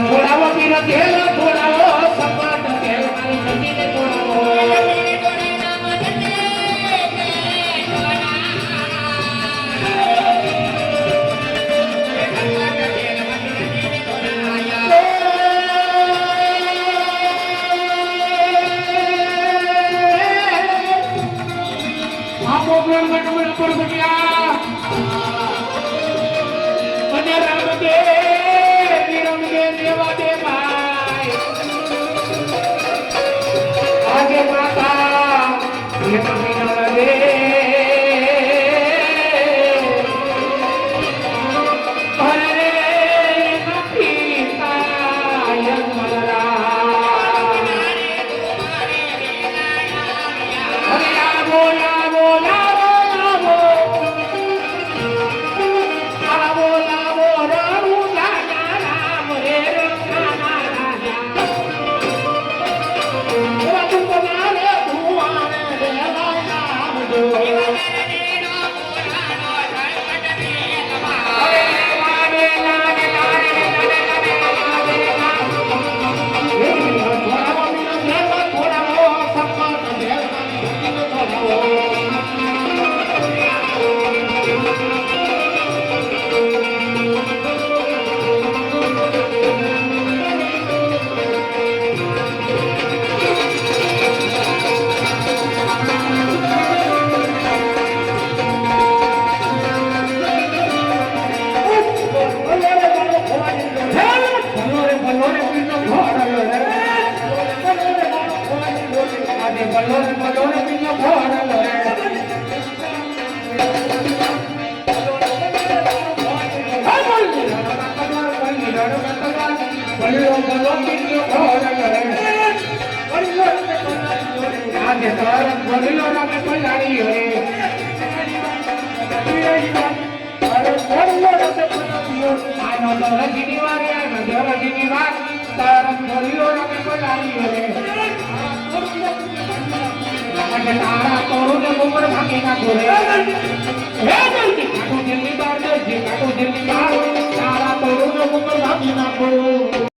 છોડાવો પીરો તેલ છોડાવો સપટ તેલ મારી સતીને છોડાવો આપો પ્રેમ ગણમણ પર બન્યા મને રામ દે વિરમ દે દેવા દે ભાઈ આગે માતા ये विनर दे हरे नथी तायन मरा हरे आबो आबो आबो आबो आबो रामू जाना राम रे राना राजा बाबू बनाले भुवाने रे राम दो तारा तोड़ू ने मुमर भागे ना गोरे हे जल्दी काटो जल्दी बाहर दे काटो जल्दी बाहर तारा तोड़ू ने मुमर भागे ना गोरे